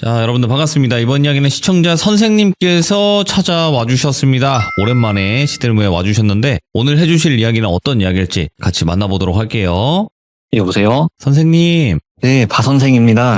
자, 여러분들 반갑습니다. 이번 이야기는 시청자 선생님께서 찾아와 주셨습니다. 오랜만에 시들무에 와주셨는데 오늘 해주실 이야기는 어떤 이야기일지 같이 만나보도록 할게요. 여보세요? 선생님. 네, 바선생입니다.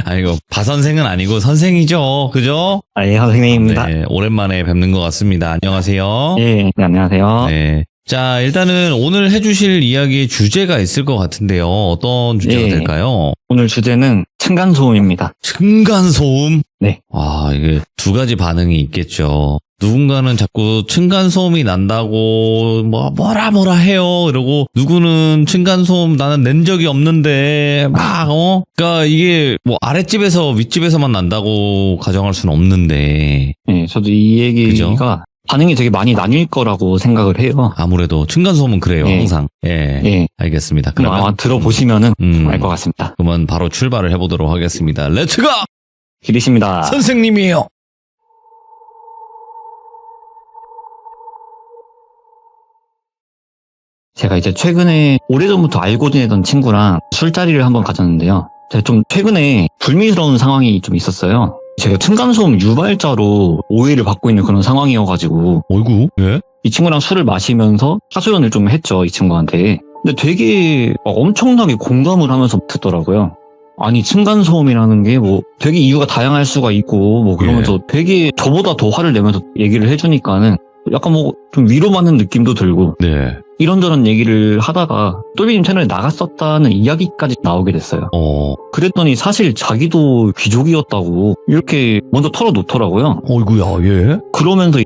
아이고, 바선생은 아니고 선생이죠. 그죠? 예, 선생님입니다. 네, 오랜만에 뵙는 것 같습니다. 안녕하세요. 네, 안녕하세요. 네. 자, 일단은 오늘 해주실 이야기의 주제가 있을 것 같은데요. 어떤 주제가 될까요? 오늘 주제는 층간소음입니다. 층간소음? 네. 아, 이게 두 가지 반응이 있겠죠. 누군가는 자꾸 층간소음이 난다고 뭐라 해요. 이러고 누구는 층간소음 나는 낸 적이 없는데 그러니까 이게 뭐 아랫집에서 윗집에서만 난다고 가정할 수는 없는데. 네, 저도 이 얘기가 그죠? 반응이 되게 많이 나뉠 거라고 생각을 해요. 아무래도 층간소음은 그래요. 네. 항상. 예. 네. 알겠습니다. 그럼 그러면 아마 들어보시면은 알 것 같습니다. 그러면 바로 출발을 해보도록 하겠습니다. 렛츠고! 기리십니다. 선생님이에요. 제가 이제 최근에 오래전부터 알고 지내던 친구랑 술자리를 한번 가졌는데요. 제가 좀 최근에 불미스러운 상황이 좀 있었어요. 제가 층간소음 유발자로 오해를 받고 있는 그런 상황이어가지고 어이구, 예? 이 친구랑 술을 마시면서 하소연을 좀 했죠, 이 친구한테. 근데 되게 막 엄청나게 공감을 하면서 듣더라고요. 아니, 층간소음이라는 게 뭐 되게 이유가 다양할 수가 있고 뭐 그러면서 되게 저보다 더 화를 내면서 얘기를 해주니까는 약간 뭐 좀 위로받는 느낌도 들고 네. 이런저런 얘기를 하다가 똘비님 채널에 나갔었다는 이야기까지 나오게 됐어요. 그랬더니 사실 자기도 귀족이었다고 이렇게 먼저 털어놓더라고요. 어이구야, 예? 그러면서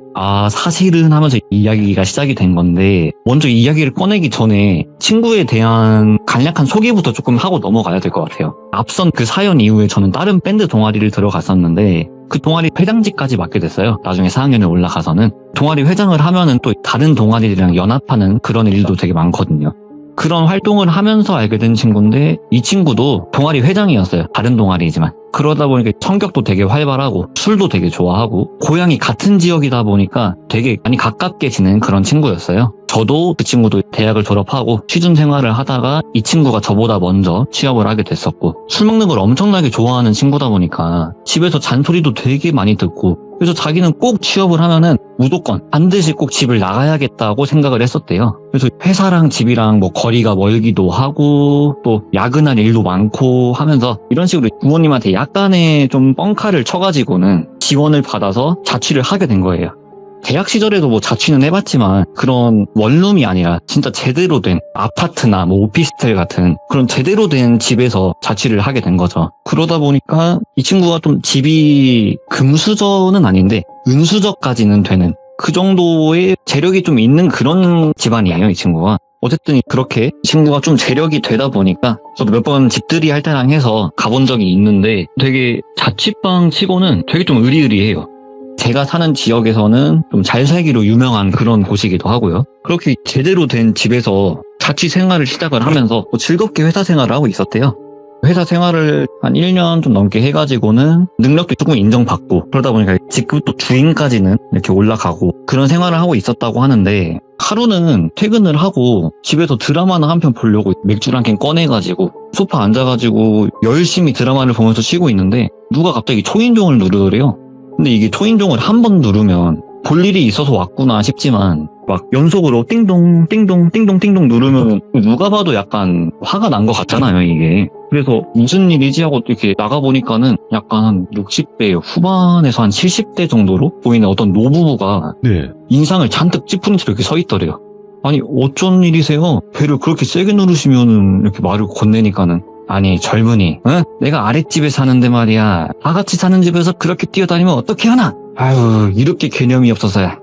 사실은 하면서 이야기가 시작이 된 건데 먼저 이야기를 꺼내기 전에 친구에 대한 간략한 소개부터 조금 하고 넘어가야 될 것 같아요. 앞선 그 사연 이후에 저는 다른 밴드 동아리를 들어갔었는데 그 동아리 회장직까지 맡게 됐어요. 나중에 4학년에 올라가서는. 동아리 회장을 하면은 또 다른 동아리들이랑 연합하는 그런 일도 되게 많거든요. 그런 활동을 하면서 알게 된 친구인데 이 친구도 동아리 회장이었어요. 다른 동아리지만. 그러다 보니까 성격도 되게 활발하고 술도 되게 좋아하고 고향이 같은 지역이다 보니까 되게 많이 가깝게 지낸 그런 친구였어요. 저도 그 친구도 대학을 졸업하고 취준 생활을 하다가 이 친구가 저보다 먼저 취업을 하게 됐었고 술 먹는 걸 엄청나게 좋아하는 친구다 보니까 집에서 잔소리도 되게 많이 듣고 그래서 자기는 꼭 취업을 하면은 무조건 반드시 꼭 집을 나가야겠다고 생각을 했었대요. 그래서 회사랑 집이랑 뭐 거리가 멀기도 하고 또 야근할 일도 많고 하면서 이런 식으로 부모님한테 약간의 좀 뻥카를 쳐가지고는 지원을 받아서 자취를 하게 된 거예요. 대학 시절에도 뭐 자취는 해봤지만 그런 원룸이 아니라 진짜 제대로 된 아파트나 뭐 오피스텔 같은 그런 제대로 된 집에서 자취를 하게 된 거죠. 그러다 보니까 이 친구가 좀 집이 금수저는 아닌데 은수저까지는 되는 그 정도의 재력이 좀 있는 그런 집안이에요, 이 친구가. 어쨌든 그렇게 친구가 좀 재력이 되다 보니까 저도 몇 번 집들이 할 때랑 해서 가본 적이 있는데 되게 자취방 치고는 되게 좀 으리으리해요. 제가 사는 지역에서는 좀 잘 살기로 유명한 그런 곳이기도 하고요. 그렇게 제대로 된 집에서 자취 생활을 시작을 하면서 즐겁게 회사 생활을 하고 있었대요. 회사 생활을 한 1년 좀 넘게 해가지고는 능력도 조금 인정받고 그러다 보니까 직급도 주임까지는 이렇게 올라가고 그런 생활을 하고 있었다고 하는데 하루는 퇴근을 하고 집에서 드라마나 한 편 보려고 맥주를 한 캔 꺼내가지고 소파 앉아가지고 열심히 드라마를 보면서 쉬고 있는데 누가 갑자기 초인종을 누르더래요. 근데 이게 초인종을 한 번 누르면 볼 일이 있어서 왔구나 싶지만 막 연속으로 띵동 띵동 띵동 띵동 누르면 누가 봐도 약간 화가 난 것 같잖아요, 이게. 그래서 무슨 일이지 하고 이렇게 나가보니까는 약간 한 60대 후반에서 한 70대 정도로 보이는 어떤 노부부가 인상을 잔뜩 찌푸린 채로 이렇게 서 있더래요. 아니, 어쩐 일이세요? 배를 그렇게 세게 누르시면은 이렇게 말을 건네니까는 아니, 젊은이, 응? 내가 아랫집에 사는데 말이야. 다 같이 사는 집에서 그렇게 뛰어다니면 어떻게 하나? 아유, 이렇게 개념이 없어서야.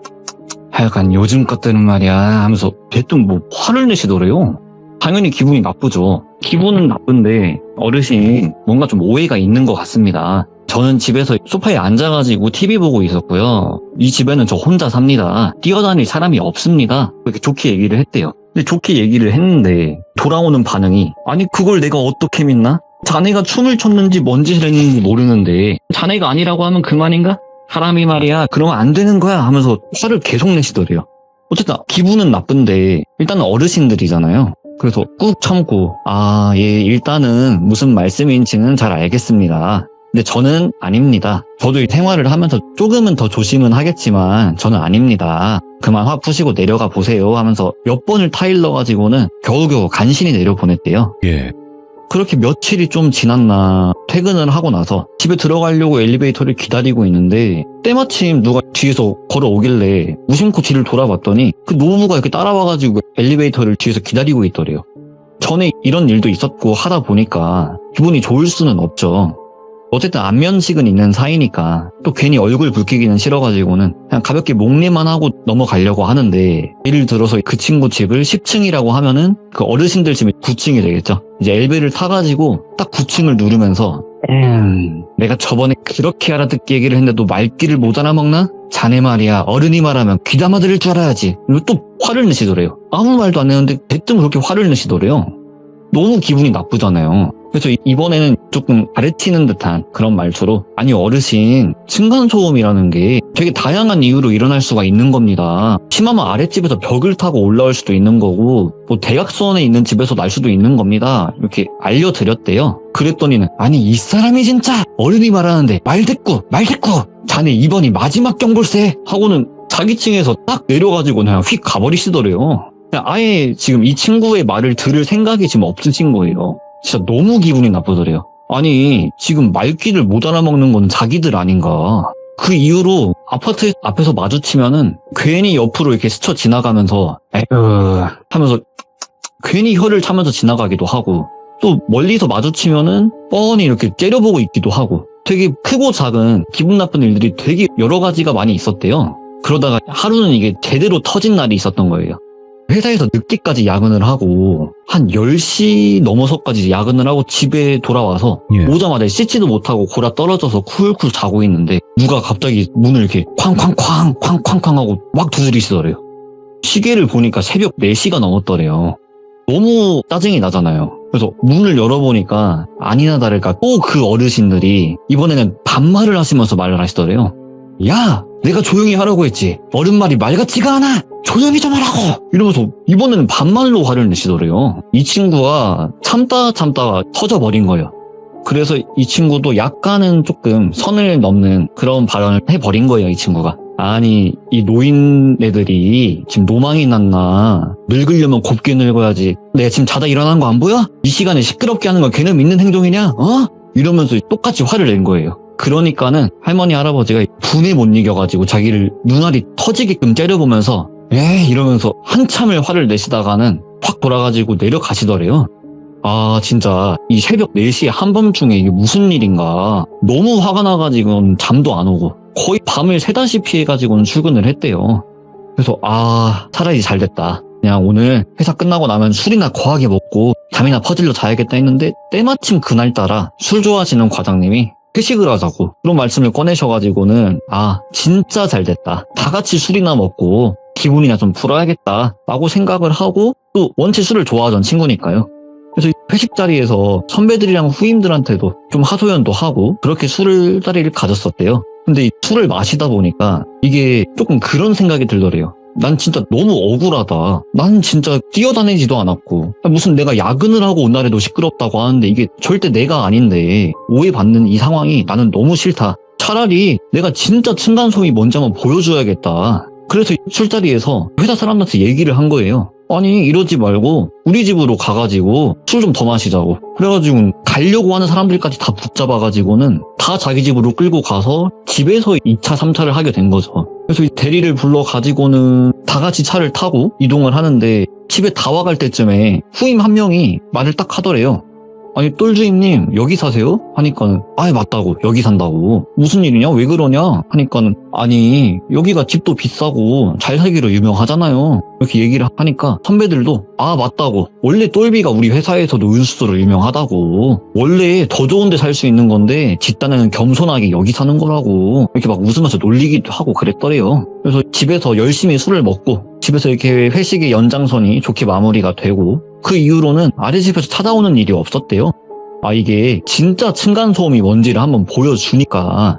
하여간 요즘 것들은 말이야 하면서 대뜸 뭐 화를 내시더래요. 당연히 기분이 나쁘죠. 기분은 나쁜데 어르신이 뭔가 좀 오해가 있는 것 같습니다. 저는 집에서 소파에 앉아가지고 TV 보고 있었고요. 이 집에는 저 혼자 삽니다. 뛰어다닐 사람이 없습니다. 그렇게 좋게 얘기를 했대요. 근데 좋게 얘기를 했는데 돌아오는 반응이 아니 그걸 내가 어떻게 믿나? 자네가 춤을 췄는지 뭔 짓을 했는지 모르는데 자네가 아니라고 하면 그만인가? 사람이 말이야 그러면 안 되는 거야 하면서 화를 계속 내시더래요. 어쨌든 기분은 나쁜데 일단은 어르신들이잖아요. 그래서 꾹 참고 예, 일단은 무슨 말씀인지는 잘 알겠습니다. 근데 저는 아닙니다. 저도 이 생활을 하면서 조금은 더 조심은 하겠지만 저는 아닙니다. 그만 화 푸시고 내려가 보세요 하면서 몇 번을 타일러 가지고는 겨우겨우 간신히 내려보냈대요. 예. 그렇게 며칠이 좀 지났나 퇴근을 하고 나서 집에 들어가려고 엘리베이터를 기다리고 있는데 때마침 누가 뒤에서 걸어오길래 무심코 뒤를 돌아봤더니 그 노부부가 이렇게 따라와가지고 엘리베이터를 뒤에서 기다리고 있더래요. 전에 이런 일도 있었고 하다 보니까 기분이 좋을 수는 없죠. 어쨌든 안면식은 있는 사이니까 또 괜히 얼굴 붉히기는 싫어가지고는 그냥 가볍게 목례만 하고 넘어가려고 하는데 예를 들어서 그 친구 집을 10층이라고 하면은 그 어르신들 집이 9층이 되겠죠. 이제 엘베를 타가지고 딱 9층을 누르면서 내가 저번에 그렇게 알아듣기 얘기를 했는데도 말귀를 못 알아먹나? 자네 말이야 어른이 말하면 귀담아 들을 줄 알아야지. 그리고 또 화를 내시더래요. 아무 말도 안 했는데 대뜸 그렇게 화를 내시더래요. 너무 기분이 나쁘잖아요. 그래서 이번에는 조금 가르치는 듯한 그런 말투로 아니 어르신 층간소음이라는 게 되게 다양한 이유로 일어날 수가 있는 겁니다. 심하면 아랫집에서 벽을 타고 올라올 수도 있는 거고 뭐 대각선에 있는 집에서 날 수도 있는 겁니다. 이렇게 알려드렸대요. 그랬더니는 아니 이 사람이 진짜 어른이 말하는데 말대꾸 자네 이번이 마지막 경골세 하고는 자기 층에서 딱 내려가지고 그냥 휙 가버리시더래요. 그냥 아예 지금 이 친구의 말을 들을 생각이 지금 없으신 거예요. 진짜 너무 기분이 나쁘더래요. 아니 지금 말귀를 못 알아먹는 건 자기들 아닌가. 그 이후로 아파트 앞에서 마주치면은 괜히 옆으로 이렇게 스쳐 지나가면서 에휴 하면서 괜히 혀를 차면서 지나가기도 하고 또 멀리서 마주치면은 뻔히 이렇게 째려보고 있기도 하고 되게 크고 작은 기분 나쁜 일들이 되게 여러 가지가 많이 있었대요. 그러다가 하루는 이게 제대로 터진 날이 있었던 거예요. 회사에서 늦게까지 야근을 하고 한 10시 넘어서까지 야근을 하고 집에 돌아와서 예. 오자마자 씻지도 못하고 골아 떨어져서 쿨쿨 자고 있는데 누가 갑자기 문을 이렇게 쾅쾅쾅 하고 막 두드리시더래요. 시계를 보니까 새벽 4시가 넘었더래요. 너무 짜증이 나잖아요. 그래서 문을 열어보니까 아니나 다를까 또 그 어르신들이 이번에는 반말을 하시면서 말을 하시더래요. 야! 내가 조용히 하라고 했지. 어른 말이 말 같지가 않아. 조용히 좀 하라고. 이러면서 이번에는 반말로 화를 내시더래요. 이 친구가 참다가 터져버린 거예요. 그래서 이 친구도 약간은 조금 선을 넘는 그런 발언을 해버린 거예요. 이 친구가. 아니 이 노인네들이 지금 노망이 났나. 늙으려면 곱게 늙어야지. 내가 지금 자다 일어난 거 안 보여? 이 시간에 시끄럽게 하는 거 걔는 믿는 행동이냐? 이러면서 똑같이 화를 낸 거예요. 그러니까는 할머니 할아버지가 분에 못 이겨가지고 자기를 눈알이 터지게끔 째려보면서 이러면서 한참을 화를 내시다가는 확 돌아가지고 내려가시더래요. 아 진짜 이 새벽 4시에 한밤중에 이게 무슨 일인가. 너무 화가 나가지고는 잠도 안 오고 거의 밤을 새다시피 해가지고는 출근을 했대요. 그래서 차라리 잘됐다. 그냥 오늘 회사 끝나고 나면 술이나 거하게 먹고 잠이나 퍼질러 자야겠다 했는데 때마침 그날따라 술 좋아하시는 과장님이 회식을 하자고 그런 말씀을 꺼내셔가지고는 진짜 잘됐다. 다 같이 술이나 먹고 기분이나 좀 풀어야겠다 라고 생각을 하고 또 원체 술을 좋아하던 친구니까요. 그래서 회식 자리에서 선배들이랑 후임들한테도 좀 하소연도 하고 그렇게 술 자리를 가졌었대요. 근데 이 술을 마시다 보니까 이게 조금 그런 생각이 들더래요. 난 진짜 너무 억울하다. 난 진짜 뛰어다니지도 않았고 무슨 내가 야근을 하고 온 날에도 시끄럽다고 하는데 이게 절대 내가 아닌데 오해받는 이 상황이 나는 너무 싫다. 차라리 내가 진짜 층간소음이 뭔지 한번 보여줘야겠다. 그래서 술자리에서 회사 사람들한테 얘기를 한 거예요. 아니 이러지 말고 우리 집으로 가가지고 술 좀 더 마시자고. 그래가지고 가려고 하는 사람들까지 다 붙잡아가지고는 다 자기 집으로 끌고 가서 집에서 2차 3차를 하게 된 거죠. 그래서 이 대리를 불러가지고는 다 같이 차를 타고 이동을 하는데 집에 다 와갈 때쯤에 후임 한 명이 말을 딱 하더래요. 아니 똘주임님 여기 사세요? 하니까는 맞다고 여기 산다고. 무슨 일이냐 왜 그러냐 하니까는 아니 여기가 집도 비싸고 잘 살기로 유명하잖아요. 이렇게 얘기를 하니까 선배들도 맞다고 원래 똘비가 우리 회사에서도 은수로 유명하다고. 원래 더 좋은 데 살 수 있는 건데 집단에는 겸손하게 여기 사는 거라고 이렇게 막 웃으면서 놀리기도 하고 그랬더래요. 그래서 집에서 열심히 술을 먹고 집에서 이렇게 회식의 연장선이 좋게 마무리가 되고 그 이후로는 아랫집에서 찾아오는 일이 없었대요. 이게 진짜 층간소음이 뭔지를 한번 보여주니까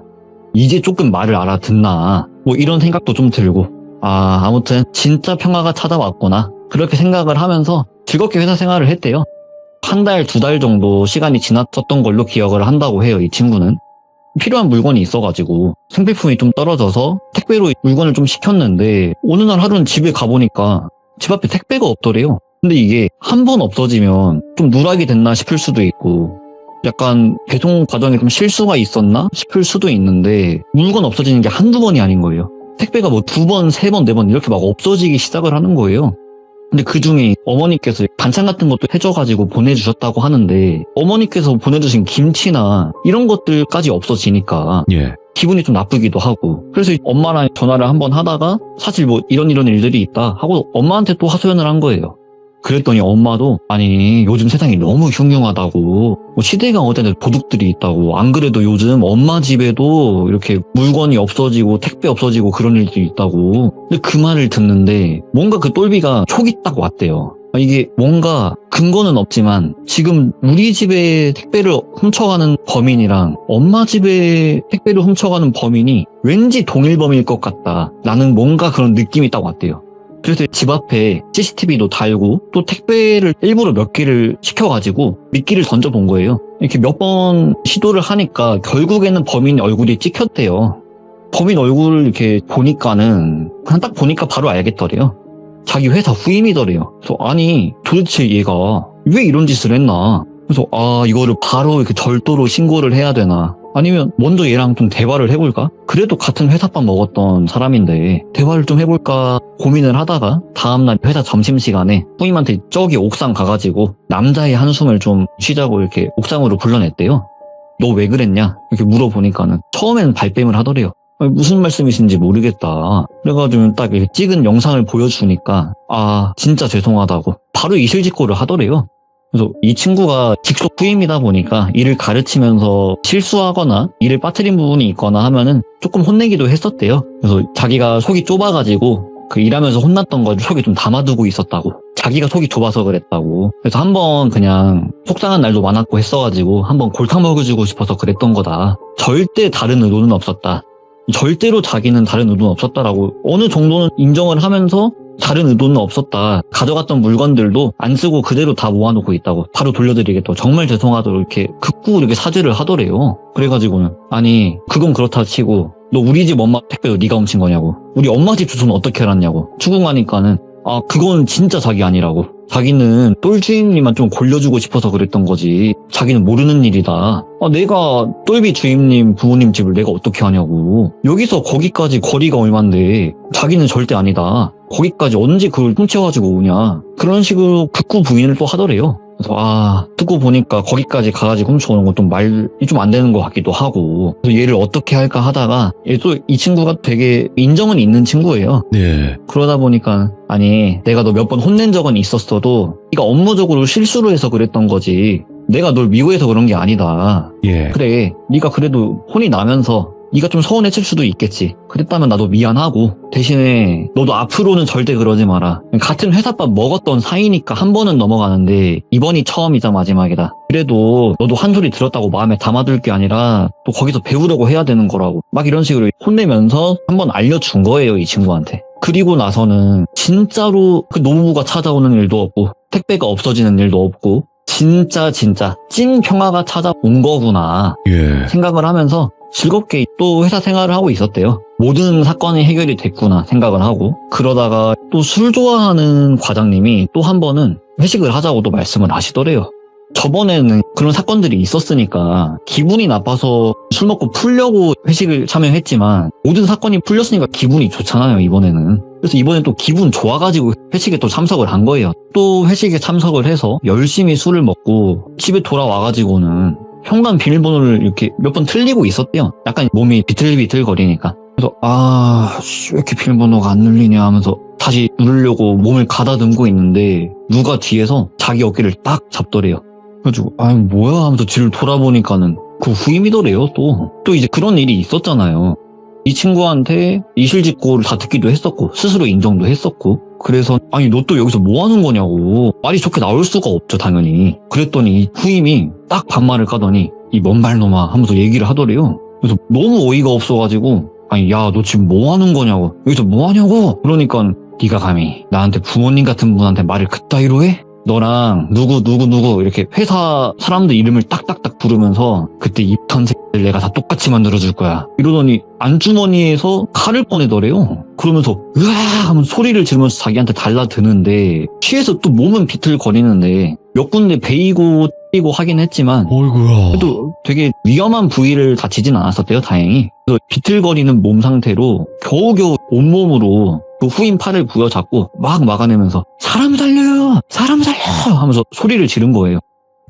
이제 조금 말을 알아듣나 뭐 이런 생각도 좀 들고 아무튼 진짜 평화가 찾아왔구나 그렇게 생각을 하면서 즐겁게 회사 생활을 했대요. 한 달, 두 달 정도 시간이 지났었던 걸로 기억을 한다고 해요, 이 친구는. 필요한 물건이 있어가지고 생필품이 좀 떨어져서 택배로 물건을 좀 시켰는데 어느 날 하루는 집에 가보니까 집 앞에 택배가 없더래요. 근데 이게 한 번 없어지면 좀 누락이 됐나 싶을 수도 있고 약간 배송 과정에 좀 실수가 있었나 싶을 수도 있는데 물건 없어지는 게 한두 번이 아닌 거예요. 택배가 뭐 두 번, 세 번, 네 번 이렇게 막 없어지기 시작을 하는 거예요. 근데 그 중에 어머니께서 반찬 같은 것도 해줘가지고 보내주셨다고 하는데 어머니께서 보내주신 김치나 이런 것들까지 없어지니까 예. 기분이 좀 나쁘기도 하고 그래서 엄마랑 전화를 한번 하다가 사실 뭐 이런 일들이 있다 하고 엄마한테 또 하소연을 한 거예요. 그랬더니 엄마도 아니 요즘 세상이 너무 흉흉하다고 뭐 시대가 어제는 도둑들이 있다고 안 그래도 요즘 엄마 집에도 이렇게 물건이 없어지고 택배 없어지고 그런 일들이 있다고 근데 그 말을 듣는데 뭔가 그 똘비가 촉이 딱 왔대요. 이게 뭔가 근거는 없지만 지금 우리 집에 택배를 훔쳐가는 범인이랑 엄마 집에 택배를 훔쳐가는 범인이 왠지 동일범일 것 같다 라는 뭔가 그런 느낌이 딱 왔대요. 그래서 집 앞에 CCTV도 달고 또 택배를 일부러 몇 개를 시켜가지고 미끼를 던져본 거예요. 이렇게 몇 번 시도를 하니까 결국에는 범인 얼굴이 찍혔대요. 범인 얼굴을 이렇게 보니까는 그냥 딱 보니까 바로 알겠더래요. 자기 회사 후임이더래요. 그래서 아니 도대체 얘가 왜 이런 짓을 했나. 그래서 이거를 바로 이렇게 절도로 신고를 해야 되나. 아니면 먼저 얘랑 좀 대화를 해볼까? 그래도 같은 회사밥 먹었던 사람인데 대화를 좀 해볼까 고민을 하다가 다음날 회사 점심시간에 후임한테 저기 옥상 가가지고 남자의 한숨을 좀 쉬자고 이렇게 옥상으로 불러냈대요. 너 왜 그랬냐? 이렇게 물어보니까는 처음에는 발뺌을 하더래요. 무슨 말씀이신지 모르겠다. 그래가지고 딱 이렇게 찍은 영상을 보여주니까 진짜 죄송하다고 바로 이실직고를 하더래요. 그래서 이 친구가 직속 후임이다 보니까 일을 가르치면서 실수하거나 일을 빠뜨린 부분이 있거나 하면은 조금 혼내기도 했었대요. 그래서 자기가 속이 좁아가지고 그 일하면서 혼났던 걸 속에 좀 담아두고 있었다고. 자기가 속이 좁아서 그랬다고. 그래서 한번 그냥 속상한 날도 많았고 했어가지고 한번 골탕 먹여주고 싶어서 그랬던 거다. 절대 다른 의도는 없었다. 절대로 자기는 다른 의도는 없었다라고 어느 정도는 인정을 하면서 다른 의도는 없었다. 가져갔던 물건들도 안 쓰고 그대로 다 모아놓고 있다고. 바로 돌려드리겠다고. 정말 죄송하다고 이렇게 극구 이렇게 사죄를 하더래요. 그래가지고는 아니 그건 그렇다 치고 너 우리 집 엄마 택배도 네가 훔친 거냐고. 우리 엄마 집 주소는 어떻게 알았냐고. 추궁하니까는 그건 진짜 자기 아니라고. 자기는 똘주임님만 좀 골려주고 싶어서 그랬던 거지. 자기는 모르는 일이다. 내가 똘비 주임님 부모님 집을 내가 어떻게 하냐고. 여기서 거기까지 거리가 얼만데 자기는 절대 아니다. 거기까지 언제 그걸 훔쳐가지고 오냐. 그런 식으로 극구 부인을 또 하더래요. 그래서 듣고 보니까 거기까지 가가지고 훔쳐오는 건 좀 말이 좀 안 되는 것 같기도 하고 그래서 얘를 어떻게 할까 하다가 얘 또 이 친구가 되게 인정은 있는 친구예요. 네. 그러다 보니까 아니 내가 너 몇 번 혼낸 적은 있었어도 네가 업무적으로 실수로 해서 그랬던 거지 내가 널 미워해서 그런 게 아니다. 예. 그래 네가 그래도 혼이 나면서 네가 좀 서운해질 수도 있겠지. 그랬다면 나도 미안하고 대신에 너도 앞으로는 절대 그러지 마라. 같은 회사밥 먹었던 사이니까 한 번은 넘어가는데 이번이 처음이자 마지막이다. 그래도 너도 한 소리 들었다고 마음에 담아둘 게 아니라 또 거기서 배우려고 해야 되는 거라고. 막 이런 식으로 혼내면서 한번 알려준 거예요, 이 친구한테. 그리고 나서는 진짜로 그 노무부가 찾아오는 일도 없고 택배가 없어지는 일도 없고 진짜 찐 평화가 찾아온 거구나 예. 생각을 하면서 즐겁게 또 회사 생활을 하고 있었대요. 모든 사건이 해결이 됐구나 생각을 하고 그러다가 또 술 좋아하는 과장님이 또 한 번은 회식을 하자고 또 말씀을 하시더래요. 저번에는 그런 사건들이 있었으니까 기분이 나빠서 술 먹고 풀려고 회식을 참여했지만 모든 사건이 풀렸으니까 기분이 좋잖아요, 이번에는. 그래서 이번엔 또 기분 좋아가지고 회식에 또 참석을 한 거예요. 또 회식에 참석을 해서 열심히 술을 먹고 집에 돌아와가지고는 현관 비밀번호를 이렇게 몇 번 틀리고 있었대요. 약간 몸이 비틀비틀거리니까. 그래서 왜 이렇게 비밀번호가 안 눌리냐 하면서 다시 누르려고 몸을 가다듬고 있는데 누가 뒤에서 자기 어깨를 딱 잡더래요. 그래가지고 뭐야 하면서 뒤를 돌아보니까는 그 후임이더래요. 또 이제 그런 일이 있었잖아요. 이 친구한테 이실직고를 다 듣기도 했었고 스스로 인정도 했었고 그래서 너 또 여기서 뭐 하는 거냐고 말이 좋게 나올 수가 없죠, 당연히. 그랬더니 이 후임이 딱 반말을 까더니 이 먼발놈아 하면서 얘기를 하더래요. 그래서 너무 어이가 없어가지고 야 너 지금 뭐 하는 거냐고 여기서 뭐 하냐고 그러니까 네가 감히 나한테 부모님 같은 분한테 말을 그따위로 해? 너랑 누구 이렇게 회사 사람들 이름을 딱딱딱 부르면서 그때 입던 새끼들 내가 다 똑같이 만들어줄 거야. 이러더니 안주머니에서 칼을 꺼내더래요. 그러면서 으아 하면 소리를 지르면서 자기한테 달라드는데 취해서 또 몸은 비틀거리는데 몇 군데 베이고 뛰고 하긴 했지만 어이구야. 그래도 되게 위험한 부위를 다치진 않았었대요, 다행히. 그래서 비틀거리는 몸 상태로 겨우겨우 온몸으로 그 후임 팔을 부여잡고 막 막아내면서 사람 살려요! 사람 살려요! 하면서 소리를 지른 거예요.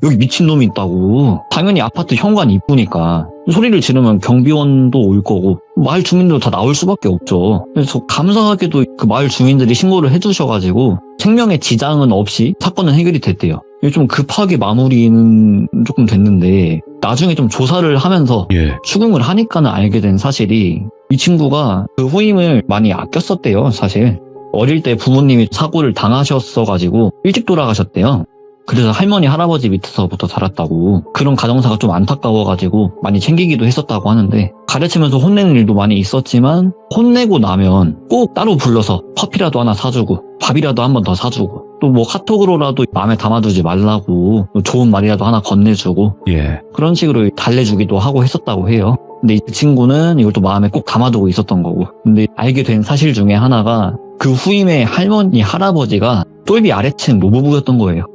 여기 미친놈이 있다고. 당연히 아파트 현관 입구니까 소리를 지르면 경비원도 올 거고 마을 주민들도 다 나올 수밖에 없죠. 그래서 감사하게도 그 마을 주민들이 신고를 해주셔가지고 생명의 지장은 없이 사건은 해결이 됐대요. 좀 급하게 마무리는 조금 됐는데 나중에 좀 조사를 하면서 예. 추궁을 하니까는 알게 된 사실이 이 친구가 그 후임을 많이 아꼈었대요, 사실. 어릴 때 부모님이 사고를 당하셨어가지고 일찍 돌아가셨대요. 그래서 할머니, 할아버지 밑에서부터 자랐다고. 그런 가정사가 좀 안타까워가지고 많이 챙기기도 했었다고 하는데 가르치면서 혼내는 일도 많이 있었지만 혼내고 나면 꼭 따로 불러서 커피라도 하나 사주고 밥이라도 한 번 더 사주고 또 뭐 카톡으로라도 마음에 담아두지 말라고 좋은 말이라도 하나 건네주고 예. 그런 식으로 달래주기도 하고 했었다고 해요. 근데 이 친구는 이걸 또 마음에 꼭 담아두고 있었던 거고. 근데 알게 된 사실 중에 하나가 그 후임의 할머니, 할아버지가 똘비 아래층 노부부였던 거예요.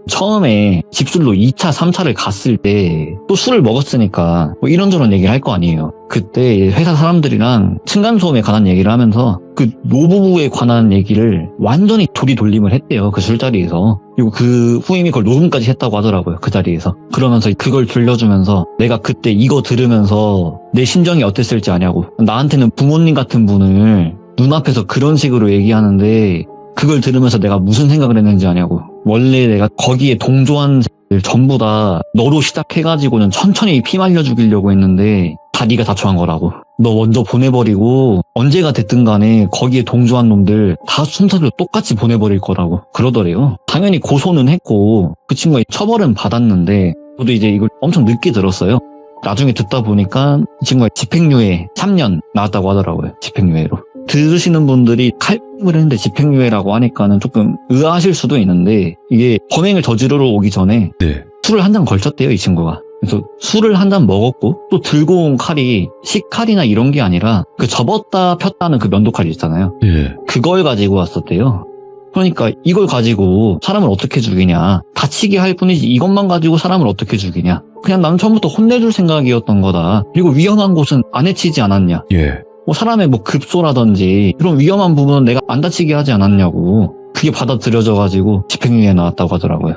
처음에 집술로 2차, 3차를 갔을 때 또 술을 먹었으니까 뭐 이런저런 얘기를 할 거 아니에요. 그때 회사 사람들이랑 층간소음에 관한 얘기를 하면서 그 노부부에 관한 얘기를 완전히 돌림을 했대요. 그 술자리에서. 그리고 그 후임이 그걸 녹음까지 했다고 하더라고요. 그 자리에서. 그러면서 그걸 들려주면서 내가 그때 이거 들으면서 내 심정이 어땠을지 아냐고. 나한테는 부모님 같은 분을 눈앞에서 그런 식으로 얘기하는데 그걸 들으면서 내가 무슨 생각을 했는지 아냐고. 원래 내가 거기에 동조한 새끼들 전부 다 너로 시작해가지고는 천천히 피 말려 죽이려고 했는데 다 네가 자초한 거라고. 너 먼저 보내버리고 언제가 됐든 간에 거기에 동조한 놈들 다 순서대로 똑같이 보내버릴 거라고 그러더래요. 당연히 고소는 했고 그 친구가 처벌은 받았는데 저도 이제 이걸 엄청 늦게 들었어요. 나중에 듣다 보니까 이 친구가 집행유예 3년 나왔다고 하더라고요. 집행유예로. 들으시는 분들이 칼을 했는데 집행유예라고 하니까는 조금 의아하실 수도 있는데 이게 범행을 저지르러 오기 전에 네. 술을 한 잔 걸쳤대요, 이 친구가. 그래서 술을 한 잔 먹었고 또 들고 온 칼이 식칼이나 이런 게 아니라 그 접었다 폈다는 그 면도칼이 있잖아요. 예. 그걸 가지고 왔었대요. 그러니까 이걸 가지고 사람을 어떻게 죽이냐. 다치게 할 뿐이지 이것만 가지고 사람을 어떻게 죽이냐. 그냥 나는 처음부터 혼내줄 생각이었던 거다. 그리고 위험한 곳은 안 해치지 않았냐. 예. 뭐 사람의 뭐 급소라든지 그런 위험한 부분은 내가 안 다치게 하지 않았냐고. 그게 받아들여져가지고 집행유예 나왔다고 하더라고요.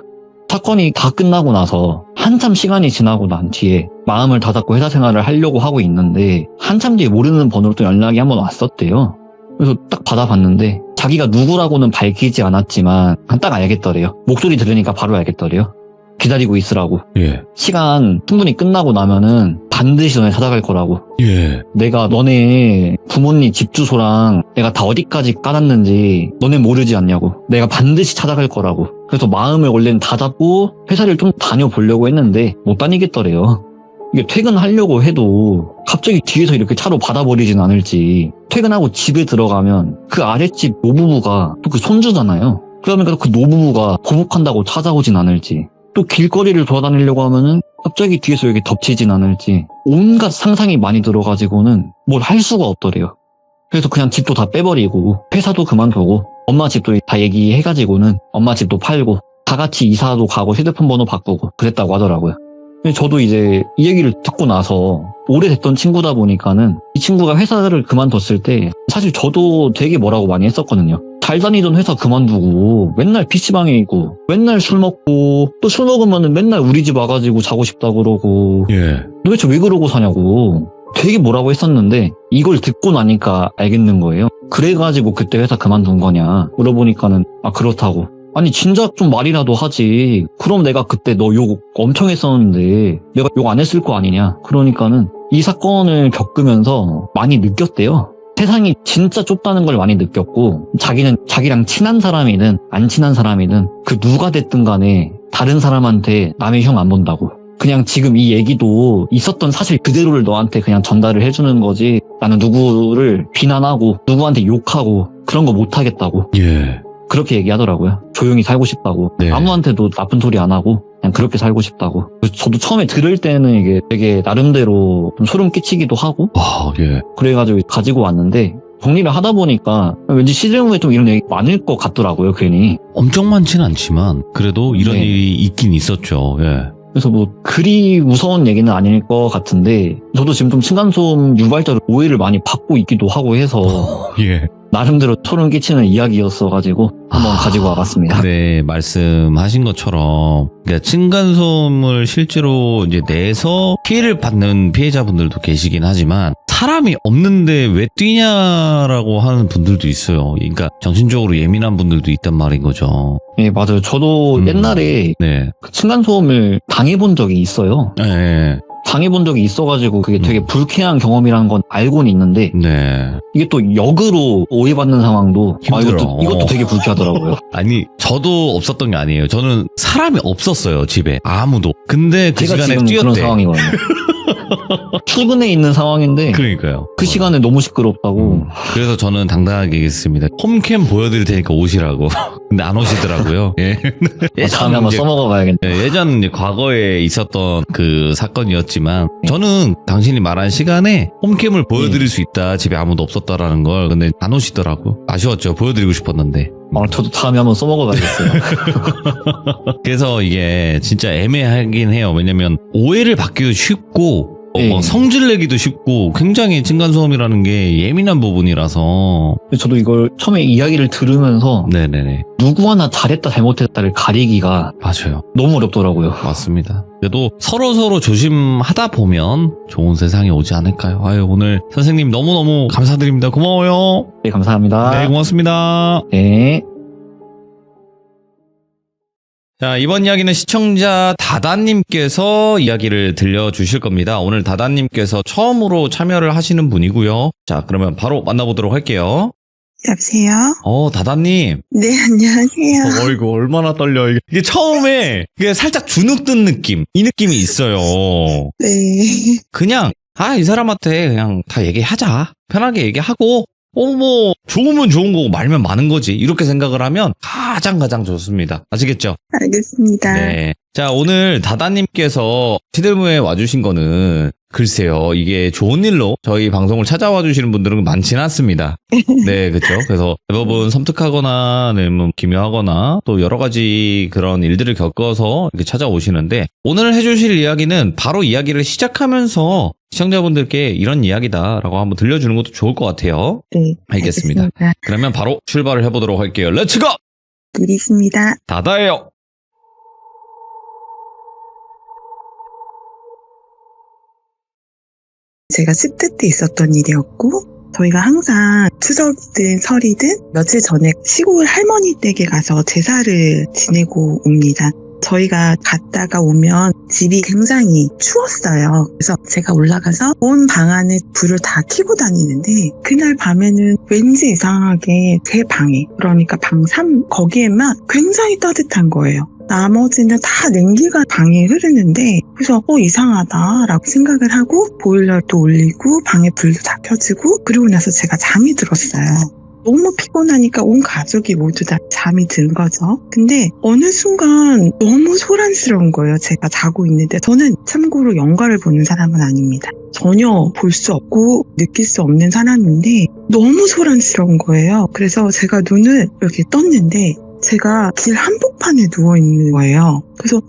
사건이 다 끝나고 나서 한참 시간이 지나고 난 뒤에 마음을 다잡고 회사 생활을 하려고 하고 있는데 한참 뒤에 모르는 번호로 또 연락이 한번 왔었대요. 그래서 딱 받아봤는데 자기가 누구라고는 밝히지 않았지만 딱 알겠더래요. 목소리 들으니까 바로 알겠더래요. 기다리고 있으라고. 예. 시간 충분히 끝나고 나면은 반드시 너네 찾아갈 거라고. 예. 내가 너네 부모님 집 주소랑 내가 다 어디까지 깔았는지 너네 모르지 않냐고. 내가 반드시 찾아갈 거라고. 그래서 마음을 원래는 다 잡고 회사를 좀 다녀보려고 했는데 못 다니겠더래요. 이게 퇴근하려고 해도 갑자기 뒤에서 이렇게 차로 받아버리진 않을지. 퇴근하고 집에 들어가면 그 아랫집 노부부가 또 그 손주잖아요. 그러니까 그 노부부가 보복한다고 찾아오진 않을지. 또 길거리를 돌아다니려고 하면은 갑자기 뒤에서 여기 덮치진 않을지 온갖 상상이 많이 들어가지고는 뭘 할 수가 없더래요. 그래서 그냥 집도 다 빼버리고 회사도 그만두고 엄마 집도 다 얘기해가지고는 엄마 집도 팔고 다 같이 이사도 가고 휴대폰 번호 바꾸고 그랬다고 하더라고요. 근데 저도 이제 이 얘기를 듣고 나서 오래됐던 친구다 보니까는 이 친구가 회사를 그만뒀을 때 사실 저도 되게 뭐라고 많이 했었거든요. 잘 다니던 회사 그만두고 맨날 PC방에 있고 맨날 술 먹고 또 술 먹으면은 맨날 우리 집 와가지고 자고 싶다 그러고 예. 도대체 왜 그러고 사냐고 되게 뭐라고 했었는데 이걸 듣고 나니까 알겠는 거예요. 그래가지고 그때 회사 그만둔 거냐 물어보니까는 아 그렇다고. 아니 진작 좀 말이라도 하지. 그럼 내가 그때 너 욕 엄청 했었는데 내가 욕 안 했을 거 아니냐. 그러니까는 이 사건을 겪으면서 많이 느꼈대요. 세상이 진짜 좁다는 걸 많이 느꼈고 자기는 자기랑 친한 사람이든 안 친한 사람이든 그 누가 됐든 간에 다른 사람한테 남의 형 안 본다고. 그냥 지금 이 얘기도 있었던 사실 그대로를 너한테 그냥 전달을 해주는 거지 나는 누구를 비난하고 누구한테 욕하고 그런 거 못하겠다고. 예. 그렇게 얘기하더라고요. 조용히 살고 싶다고. 네. 아무한테도 나쁜 소리 안 하고 그냥 그렇게 살고 싶다고. 그래서 저도 처음에 들을 때는 이게 되게 나름대로 좀 소름 끼치기도 하고 아, 예. 그래가지고 가지고 왔는데 정리를 하다 보니까 왠지 시즌 후에 좀 이런 얘기 많을 것 같더라고요, 괜히. 엄청 많진 않지만 그래도 이런 네. 일이 있긴 있었죠. 예. 그래서 뭐 그리 무서운 얘기는 아닐 것 같은데 저도 지금 좀 층간소음 유발자로 오해를 많이 받고 있기도 하고 해서 예. 나름대로 소름 끼치는 이야기였어가지고 한번 가지고 와봤습니다. 네, 말씀하신 것처럼 그러니까 층간소음을 실제로 이제 내서 피해를 받는 피해자분들도 계시긴 하지만 사람이 없는데 왜 뛰냐라고 하는 분들도 있어요. 그러니까 정신적으로 예민한 분들도 있단 말인 거죠. 네, 맞아요. 저도 옛날에 네. 그 층간소음을 당해본 적이 있어요. 네. 당해본 적이 있어가지고 그게 되게 불쾌한 경험이라는 건 알고는 있는데 네. 이게 또 역으로 오해받는 상황도 힘들어. 이것도 되게 불쾌하더라고요. 아니, 저도 없었던 게 아니에요. 저는 사람이 없었어요, 집에. 아무도. 근데 그 제가 시간에 지금 그런 뛰었대. 상황이거든요. 출근해 있는 상황인데 그러니까요. 그 시간에 너무 시끄럽다고. 그래서 저는 당당하게 얘기했습니다. 홈캠 보여드릴 테니까 오시라고. 근데 안 오시더라고요. 예. 다음에 한번 이제- 써먹어 봐야겠네. 예, 예전 이제 과거에 있었던 그 사건이었지만 저는 당신이 말한 시간에 홈캠을 보여드릴 수 있다. 집에 아무도 없었다라는 걸. 근데 안 오시더라고. 아쉬웠죠. 보여드리고 싶었는데. 저도 다음에 한번 써먹어 봐야겠어요. 그래서 이게 진짜 애매하긴 해요. 왜냐면 오해를 받기도 쉽고 네. 성질 내기도 쉽고 굉장히 층간소음이라는 게 예민한 부분이라서. 저도 이걸 처음에 이야기를 들으면서 네네네. 누구 하나 잘했다 잘못했다를 가리기가 맞아요. 너무 어렵더라고요. 맞습니다. 그래도 서로 조심하다 보면 좋은 세상이 오지 않을까요? 아유, 오늘 선생님 너무너무 감사드립니다. 고마워요. 네, 감사합니다. 네, 고맙습니다. 네. 자, 이번 이야기는 시청자 다다님께서 이야기를 들려주실 겁니다. 오늘 다다님께서 처음으로 참여를 하시는 분이고요. 자, 그러면 바로 만나보도록 할게요. 여보세요? 다다님. 네, 안녕하세요. 이거 얼마나 떨려. 이게 처음에 이게 살짝 주눅 든 느낌. 이 느낌이 있어요. 네. 그냥, 이 사람한테 그냥 다 얘기하자. 편하게 얘기하고, 뭐, 좋으면 좋은 거고 말면 많은 거지. 이렇게 생각을 하면 가장 좋습니다. 아시겠죠? 알겠습니다. 네. 자, 오늘 다다님께서 티들무에 와주신 거는 글쎄요, 이게 좋은 일로 저희 방송을 찾아와 주시는 분들은 많지는 않습니다. 네, 그렇죠. 그래서 대부분 섬뜩하거나, 네, 뭐 기묘하거나 또 여러 가지 그런 일들을 겪어서 이렇게 찾아오시는데 오늘 해주실 이야기는 바로 이야기를 시작하면서 시청자분들께 이런 이야기다라고 한번 들려주는 것도 좋을 것 같아요. 네. 알겠습니다. 그러면 바로 출발을 해보도록 할게요. 렛츠고! 느리십니다. 다다예요. 제가 10대 때 있었던 일이었고, 저희가 항상 추석이든 설이든 며칠 전에 시골 할머니 댁에 가서 제사를 지내고 옵니다. 저희가 갔다가 오면 집이 굉장히 추웠어요. 그래서 제가 올라가서 온 방 안에 불을 다 켜고 다니는데 그날 밤에는 왠지 이상하게 제 방에, 그러니까 방 3, 거기에만 굉장히 따뜻한 거예요. 나머지는 다 냉기가 방에 흐르는데 그래서 이상하다라고 생각을 하고 보일러도 올리고 방에 불도 다 켜지고 그러고 나서 제가 잠이 들었어요. 너무 피곤하니까 온 가족이 모두 다 잠이 든 거죠. 근데 어느 순간 너무 소란스러운 거예요. 제가 자고 있는데 저는 참고로 영화를 보는 사람은 아닙니다. 전혀 볼 수 없고 느낄 수 없는 사람인데 너무 소란스러운 거예요. 그래서 제가 눈을 이렇게 떴는데 제가 길 한복판에 누워있는 거예요. 그래서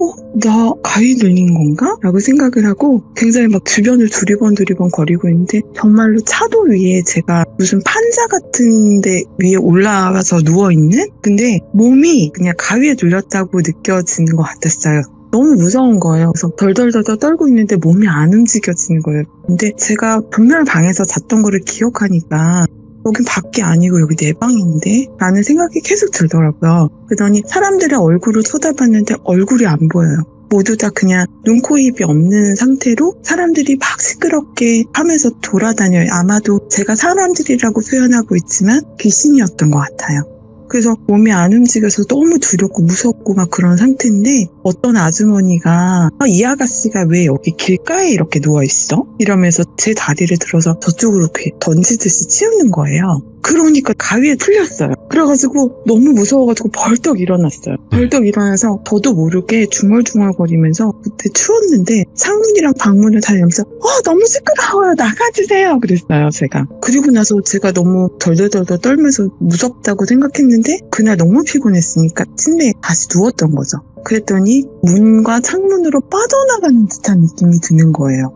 나 가위 눌린 건가? 라고 생각을 하고 굉장히 막 주변을 두리번 거리고 있는데 정말로 차도 위에 제가 무슨 판자 같은 데 위에 올라가서 누워있는? 근데 몸이 그냥 가위에 눌렸다고 느껴지는 것 같았어요. 너무 무서운 거예요. 그래서 덜덜덜 떨고 있는데 몸이 안 움직여지는 거예요. 근데 제가 분명 방에서 잤던 거를 기억하니까 여긴 밖이 아니고 여기 내 방인데? 라는 생각이 계속 들더라고요. 그러더니 사람들의 얼굴을 쳐다봤는데 얼굴이 안 보여요. 모두 다 그냥 눈, 코, 입이 없는 상태로 사람들이 막 시끄럽게 하면서 돌아다녀요. 아마도 제가 사람들이라고 표현하고 있지만 귀신이었던 것 같아요. 그래서 몸이 안 움직여서 너무 두렵고 무섭고 막 그런 상태인데 어떤 아주머니가 이 아가씨가 왜 여기 길가에 이렇게 누워있어? 이러면서 제 다리를 들어서 저쪽으로 이렇게 던지듯이 치우는 거예요. 그러니까 가위에 풀렸어요. 그래가지고 너무 무서워가지고 벌떡 일어났어요. 벌떡 일어나서 저도 모르게 중얼중얼거리면서 그때 추웠는데 창문이랑 방문을 다 열면서 너무 시끄러워요. 나가주세요. 그랬어요, 제가. 그리고 나서 제가 너무 덜덜덜 떨면서 무섭다고 생각했는데 그날 너무 피곤했으니까 침대에 다시 누웠던 거죠. 그랬더니 문과 창문으로 빠져나가는 듯한 느낌이 드는 거예요.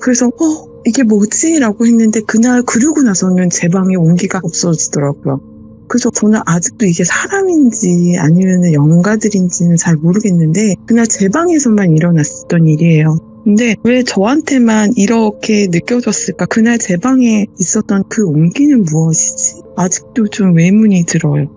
그래서 이게 뭐지? 라고 했는데 그날 그러고 나서는 제 방에 온기가 없어지더라고요. 그래서 저는 아직도 이게 사람인지 아니면 영가들인지는 잘 모르겠는데 그날 제 방에서만 일어났었던 일이에요. 근데 왜 저한테만 이렇게 느껴졌을까? 그날 제 방에 있었던 그 온기는 무엇이지? 아직도 좀 의문이 들어요.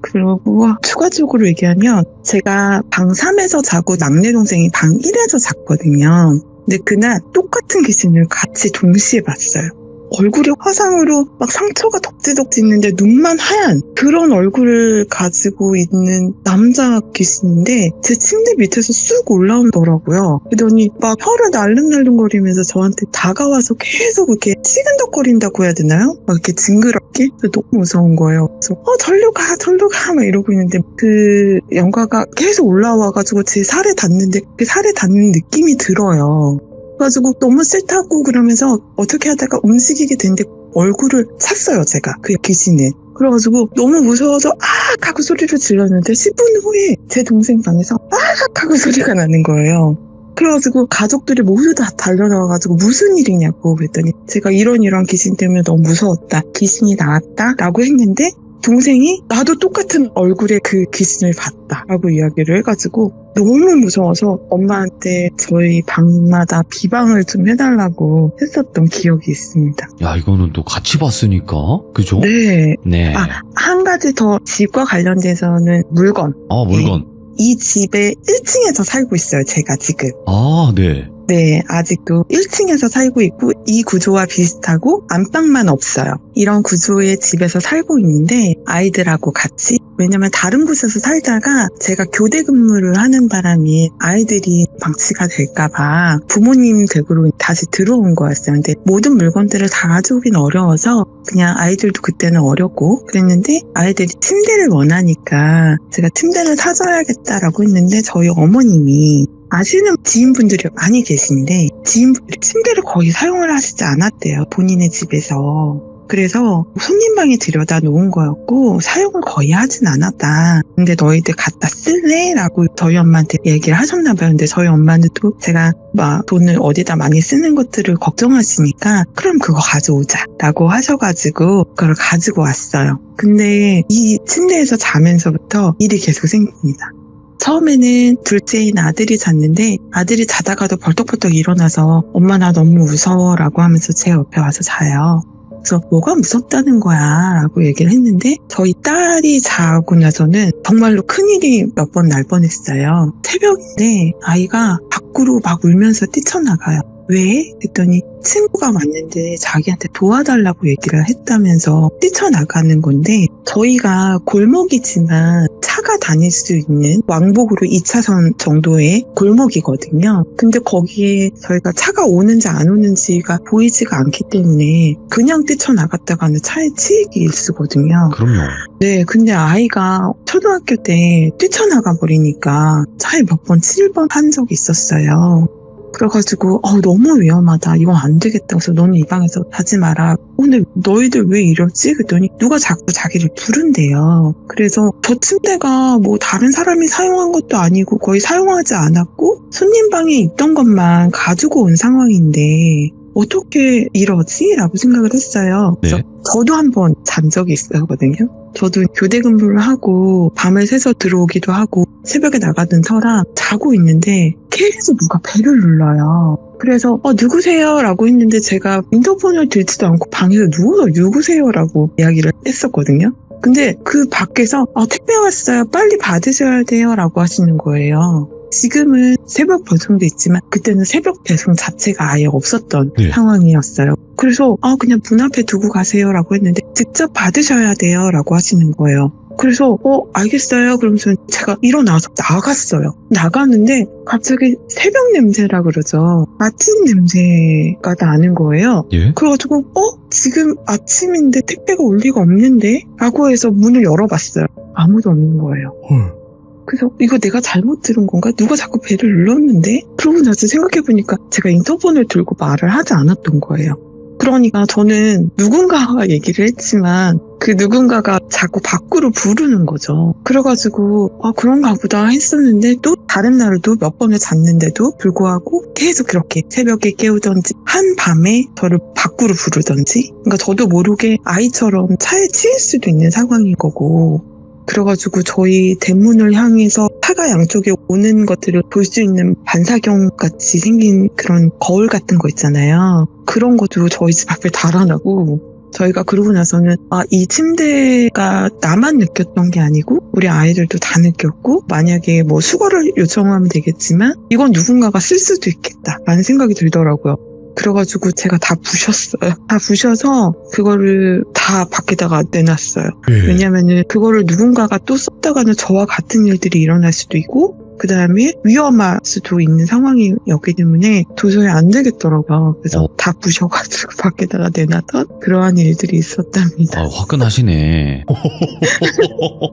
그리고 추가적으로 얘기하면 제가 방 3에서 자고 막내 동생이 방 1에서 잤거든요. 근데 그날 똑같은 귀신을 같이 동시에 봤어요. 얼굴이 화상으로 막 상처가 덕지덕지 있는데 눈만 하얀 그런 얼굴을 가지고 있는 남자 귀신인데 제 침대 밑에서 쑥 올라오더라고요. 그러더니 막 혀를 날름날름거리면서 저한테 다가와서 계속 이렇게 시근덕거린다고 해야 되나요? 막 이렇게 징그럽게? 너무 무서운 거예요. 그래서 절로 가 막 이러고 있는데 그 영가가 계속 올라와가지고 제 살에 닿는데 그 살에 닿는 느낌이 들어요. 그래가지고 너무 싫다고 그러면서 어떻게 하다가 움직이게 됐는데 얼굴을 찼어요, 제가. 그 귀신을. 그래가지고 너무 무서워서 아악 하고 소리를 질렀는데 10분 후에 제 동생 방에서 아악 하고 소리가 나는 거예요. 그래가지고 가족들이 모두 다 달려나와가지고 무슨 일이냐고 그랬더니 제가 이런 귀신 때문에 너무 무서웠다. 귀신이 나왔다 라고 했는데 동생이 나도 똑같은 얼굴의 그 귀신을 봤다 라고 이야기를 해가지고 너무 무서워서 엄마한테 저희 방마다 비방을 좀 해달라고 했었던 기억이 있습니다. 야, 이거는 또 같이 봤으니까, 그죠? 네. 네. 한 가지 더 집과 관련돼서는 물건. 물건. 이 집에 1층에서 살고 있어요, 제가 지금. 네. 네, 아직도 1층에서 살고 있고 이 구조와 비슷하고 안방만 없어요. 이런 구조의 집에서 살고 있는데 아이들하고 같이 왜냐면 다른 곳에서 살다가 제가 교대 근무를 하는 바람에 아이들이 방치가 될까봐 부모님 댁으로 다시 들어온 거였어요. 근데 모든 물건들을 다 가져오긴 어려워서 그냥 아이들도 그때는 어렸고 그랬는데 아이들이 침대를 원하니까 제가 침대를 사줘야겠다라고 했는데 저희 어머님이 아시는 지인분들이 많이 계신데 지인분들이 침대를 거의 사용을 하시지 않았대요. 본인의 집에서. 그래서 손님방에 들여다 놓은 거였고 사용을 거의 하진 않았다. 근데 너희들 갖다 쓸래? 라고 저희 엄마한테 얘기를 하셨나 봐요. 근데 저희 엄마는 또 제가 막 돈을 어디다 많이 쓰는 것들을 걱정하시니까 그럼 그거 가져오자 라고 하셔가지고 그걸 가지고 왔어요. 근데 이 침대에서 자면서부터 일이 계속 생깁니다. 처음에는 둘째인 아들이 잤는데 아들이 자다가도 벌떡벌떡 일어나서 엄마 나 너무 무서워 라고 하면서 제 옆에 와서 자요. 그래서 뭐가 무섭다는 거야 라고 얘기를 했는데 저희 딸이 자고 나서는 정말로 큰일이 몇 번 날 뻔했어요. 새벽인데 아이가 밖으로 막 울면서 뛰쳐나가요. 왜? 했더니 친구가 왔는데 자기한테 도와달라고 얘기를 했다면서 뛰쳐나가는 건데 저희가 골목이지만 차가 다닐 수 있는 왕복으로 2차선 정도의 골목이거든요. 근데 거기에 저희가 차가 오는지 안 오는지가 보이지가 않기 때문에 그냥 뛰쳐나갔다가는 차에 치이기 일쑤거든요. 그럼요. 네, 근데 아이가 초등학교 때 뛰쳐나가 버리니까 차에 몇 번 치일 뻔한 적이 있었어요. 그래가지고 너무 위험하다. 이건 안 되겠다. 그래서 너는 이 방에서 자지 마라. 근데 너희들 왜 이러지? 그랬더니 누가 자꾸 자기를 부른대요. 그래서 저 침대가 뭐 다른 사람이 사용한 것도 아니고 거의 사용하지 않았고 손님 방에 있던 것만 가지고 온 상황인데 어떻게 이러지? 라고 생각을 했어요. 그래서 네. 저도 한번 잔 적이 있었거든요. 저도 교대 근무를 하고 밤을 새서 들어오기도 하고 새벽에 나가던 터라 자고 있는데 계속 누가 배를 눌러요. 그래서 누구세요? 라고 했는데 제가 인터폰을 들지도 않고 방에서 누워서 누구세요? 라고 이야기를 했었거든요. 근데 그 밖에서 택배 왔어요. 빨리 받으셔야 돼요. 라고 하시는 거예요. 지금은 새벽 배송도 있지만 그때는 새벽 배송 자체가 아예 없었던 상황이었어요. 그래서 그냥 문 앞에 두고 가세요 라고 했는데 직접 받으셔야 돼요 라고 하시는 거예요. 그래서 알겠어요. 그러면서 제가 일어나서 나갔어요. 나가는데 갑자기 새벽 냄새라 그러죠. 아침 냄새가 나는 거예요. 예? 그래가지고 지금 아침인데 택배가 올 리가 없는데? 라고 해서 문을 열어봤어요. 아무도 없는 거예요. 그래서 이거 내가 잘못 들은 건가? 누가 자꾸 배를 눌렀는데? 그러고 나서 생각해보니까 제가 인터폰을 들고 말을 하지 않았던 거예요. 그러니까 저는 누군가와 얘기를 했지만 그 누군가가 자꾸 밖으로 부르는 거죠. 그래가지고 그런가 보다 했었는데 또 다른 날도 몇 번을 잤는데도 불구하고 계속 그렇게 새벽에 깨우던지 한밤에 저를 밖으로 부르던지, 그러니까 저도 모르게 아이처럼 차에 치일 수도 있는 상황인 거고, 그래가지고 저희 대문을 향해서 차가 양쪽에 오는 것들을 볼 수 있는 반사경 같이 생긴 그런 거울 같은 거 있잖아요. 그런 것도 저희 집 앞에 달아나고, 저희가 그러고 나서는 이 침대가 나만 느꼈던 게 아니고 우리 아이들도 다 느꼈고, 만약에 뭐 수거를 요청하면 되겠지만 이건 누군가가 쓸 수도 있겠다라는 생각이 들더라고요. 그래가지고 제가 다 부셨어요. 다 부셔서 그거를 다 밖에다가 내놨어요. 왜냐면은 그거를 누군가가 또 썼다가는 저와 같은 일들이 일어날 수도 있고, 그 다음에 위험할 수도 있는 상황이었기 때문에 도저히 안 되겠더라고요. 그래서 다 부셔가지고 밖에다가 내놨던 그러한 일들이 있었답니다. 화끈하시네.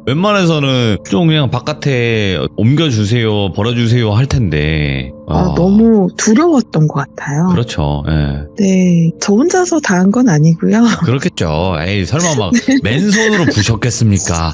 웬만해서는 좀 그냥 바깥에 옮겨주세요, 버려주세요 할 텐데. 너무 두려웠던 것 같아요. 그렇죠. 예. 네, 저 혼자서 다 한 건 아니고요. 그렇겠죠. 에이, 설마 막 맨손으로 부셨겠습니까?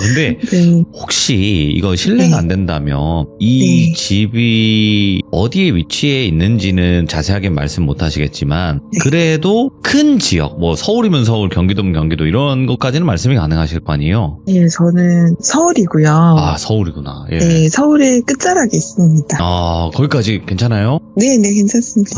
근데 네. 혹시 이거 실례가 안 된다면 이 집이 어디에 위치해 있는지는 자세하게 말씀 못 하시겠지만 그래도 큰 지역, 뭐 서울이면 서울, 경기도면 경기도 이런 것까지는 말씀이 가능하실 거 아니에요? 네, 저는 서울이고요. 서울이구나. 예. 네, 서울의 끝자락에 있습니다. 거기까지 괜찮아요? 네, 괜찮습니다.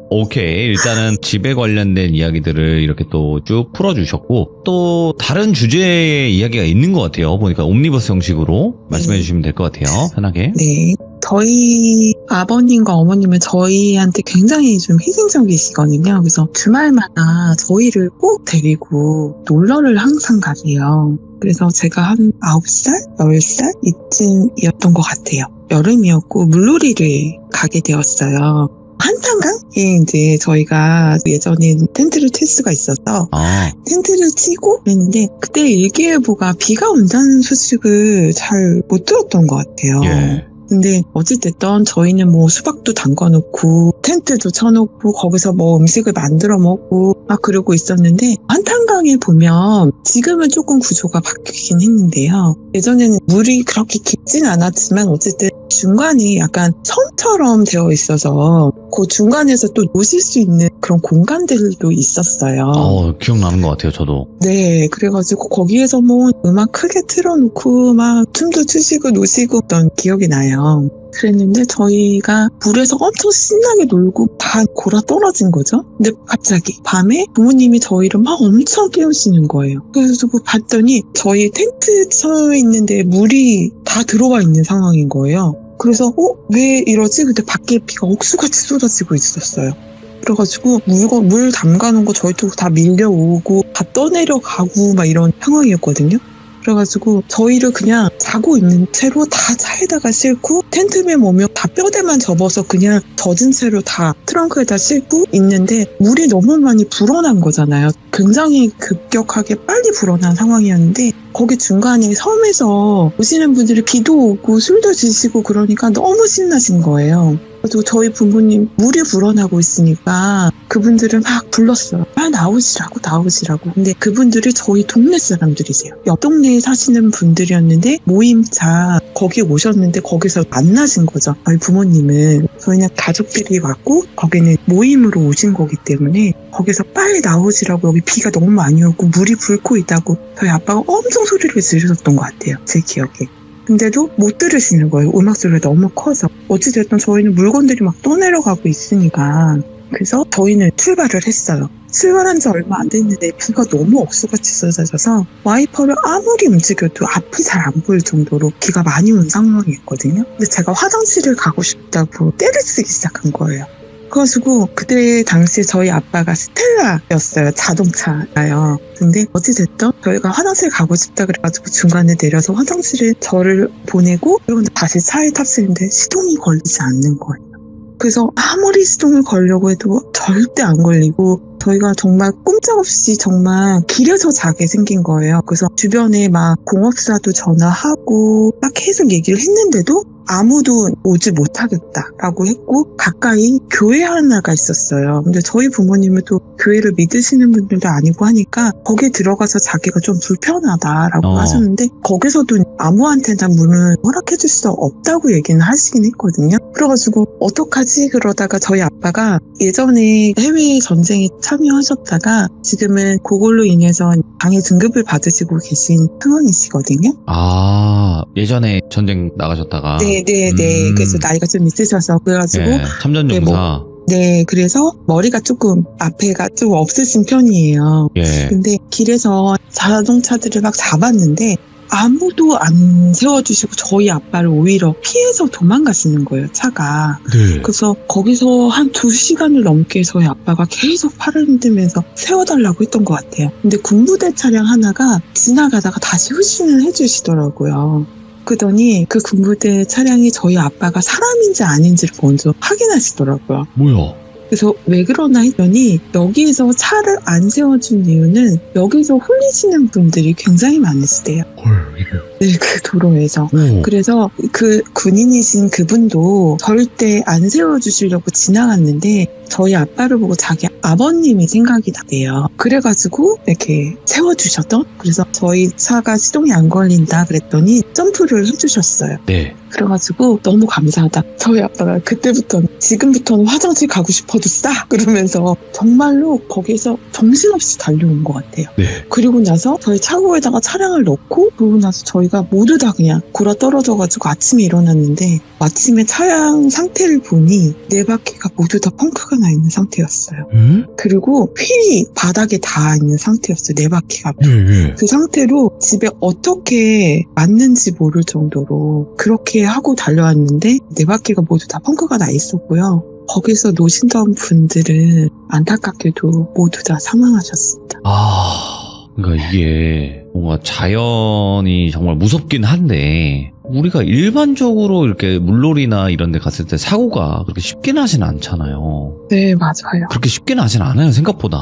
오케이. 일단은 집에 관련된 이야기들을 이렇게 또 쭉 풀어주셨고, 또 다른 주제의 이야기가 있는 것 같아요. 보니까 옴니버스 형식으로 말씀해 주시면 될 것 같아요. 편하게. 네. 저희 아버님과 어머님은 저희한테 굉장히 좀 희생적이시거든요. 그래서 주말마다 저희를 꼭 데리고 놀러를 항상 가세요. 그래서 제가 한 9살, 10살 이쯤이었던 것 같아요. 여름이었고 물놀이를 가게 되었어요. 한탄강에 이제 저희가 예전엔 텐트를 칠 수가 있어서 텐트를 치고 그랬는데 그때 일기예보가 비가 온다는 소식을 잘 못 들었던 것 같아요. 예. 근데 어찌됐든 저희는 뭐 수박도 담가놓고 텐트도 쳐놓고 거기서 뭐 음식을 만들어 먹고 막 그러고 있었는데, 한탄강에 보면 지금은 조금 구조가 바뀌긴 했는데요. 예전에는 물이 그렇게 깊진 않았지만 어쨌든 중간에 약간 섬처럼 되어 있어서 그 중간에서 또 노실 수 있는 그런 공간들도 있었어요. 기억나는 것 같아요, 저도. 네, 그래가지고 거기에서 뭐 음악 크게 틀어놓고 막 춤도 추시고 노시고 했던 기억이 나요. 그랬는데 저희가 물에서 엄청 신나게 놀고 다 골아 떨어진 거죠. 근데 갑자기 밤에 부모님이 저희를 막 엄청 깨우시는 거예요. 그래서 봤더니 저희 텐트 쳐 있는데 물이 다 들어와 있는 상황인 거예요. 그래서 왜 이러지? 근데 밖에 비가 억수같이 쏟아지고 있었어요. 그래가지고 물 담가놓은 거 저희 쪽 다 밀려오고 다 떠내려가고 막 이런 상황이었거든요. 그래가지고 저희를 그냥 자고 있는 채로 다 차에다가 싣고, 텐트맨 오면 다 뼈대만 접어서 그냥 젖은 채로 다 트렁크에다 싣고 있는데 물이 너무 많이 불어난 거잖아요. 굉장히 급격하게 빨리 불어난 상황이었는데 거기 중간에 섬에서 오시는 분들이 비도 오고 술도 드시고 그러니까 너무 신나신 거예요. 그래서 저희 부모님 물이 불어나고 있으니까 그분들을 막 불렀어요. 나오시라고. 근데 그분들이 저희 동네 사람들이세요. 옆 동네에 사시는 분들이었는데 모임차 거기에 오셨는데 거기서 만나신 거죠. 저희 부모님은. 저희는 가족들이 왔고 거기는 모임으로 오신 거기 때문에 거기서 빨리 나오시라고, 여기 비가 너무 많이 오고 물이 불고 있다고 저희 아빠가 엄청 소리를 지르셨던 것 같아요. 제 기억에. 근데도 못 들으시는 거예요. 음악 소리가 너무 커서. 어찌됐든 저희는 물건들이 막 떠내려가고 있으니까. 그래서 저희는 출발을 했어요. 출발한 지 얼마 안 됐는데 비가 너무 억수같이 쏟아져서 와이퍼를 아무리 움직여도 앞이 잘 안 보일 정도로 비가 많이 온 상황이었거든요. 근데 제가 화장실을 가고 싶다고 떼를 쓰기 시작한 거예요. 그래가지고 그때 당시에 저희 아빠가 스텔라였어요. 자동차가요. 근데 어찌됐든 저희가 화장실 가고 싶다 그래가지고 중간에 내려서 화장실에 저를 보내고 그리고 다시 차에 탑승했는데 시동이 걸리지 않는 거예요. 그래서 아무리 시동을 걸려고 해도 절대 안 걸리고 저희가 정말 꼼짝없이 정말 길에서 자게 생긴 거예요. 그래서 주변에 막 공업사도 전화하고 막 계속 얘기를 했는데도 아무도 오지 못하겠다라고 했고 가까이 교회 하나가 있었어요. 근데 저희 부모님은 또 교회를 믿으시는 분들도 아니고 하니까 거기에 들어가서 자기가 좀 불편하다라고 하셨는데 거기서도 아무한테나 문을 허락해 줄 수 없다고 얘기는 하시긴 했거든요. 그래가지고 어떡하지? 그러다가 저희 아빠가 예전에 해외 전쟁에 참여하셨다가 지금은 그걸로 인해서 방해 등급을 받으시고 계신 상황이시거든요. 아, 예전에 전쟁 나가셨다가. 네네네. 그래서 나이가 좀 있으셔서 그래가지고 네, 참전용사. 네, 그래서 머리가 조금 앞에가 좀 없으신 편이에요. 예. 근데 길에서 자동차들을 막 잡았는데 아무도 안 세워주시고 저희 아빠를 오히려 피해서 도망가시는 거예요, 차가. 네. 그래서 거기서 한 2시간을 넘게 저희 아빠가 계속 팔을 흔들면서 세워달라고 했던 것 같아요. 근데 군부대 차량 하나가 지나가다가 다시 후진을 해주시더라고요. 그러더니 그 군부대 차량이 저희 아빠가 사람인지 아닌지를 먼저 확인하시더라고요. 뭐야? 그래서 왜 그러나 했더니 여기에서 차를 안 세워준 이유는 여기서 홀리시는 분들이 굉장히 많으시대요. 헐, 네, 그 도로에서. 오. 그래서 그 군인이신 그분도 절대 안 세워주시려고 지나갔는데 저희 아빠를 보고 자기 아버님이 생각이 나대요. 그래가지고 이렇게 세워주셨던. 그래서 저희 차가 시동이 안 걸린다 그랬더니 점프를 해주셨어요. 네. 그래가지고 너무 감사하다. 저희 아빠가 그때부터 지금부터는 화장실 가고 싶어도 싸 그러면서 정말로 거기에서 정신없이 달려온 것 같아요. 네. 그리고 나서 저희 차고에다가 차량을 넣고 그러고 나서 저희가 모두 다 그냥 굴어 떨어져가지고 아침에 일어났는데 아침에 차량 상태를 보니 네 바퀴가 모두 다 펑크가 나 있는 상태였어요. 그리고 휠이 바닥에 닿아 있는 상태였어요. 네 바퀴가. 네. 그 상태로 집에 어떻게 왔는지 모를 정도로 그렇게 하고 달려왔는데 네 바퀴가 모두 다 펑크가 나 있었고요. 거기서 노신던 분들은 안타깝게도 모두 다 사망하셨습니다. 그러니까 이게 뭔가 자연이 정말 무섭긴 한데 우리가 일반적으로 이렇게 물놀이나 이런 데 갔을 때 사고가 그렇게 쉽게 나진 않잖아요. 네, 맞아요. 그렇게 쉽게 나진 않아요, 생각보다.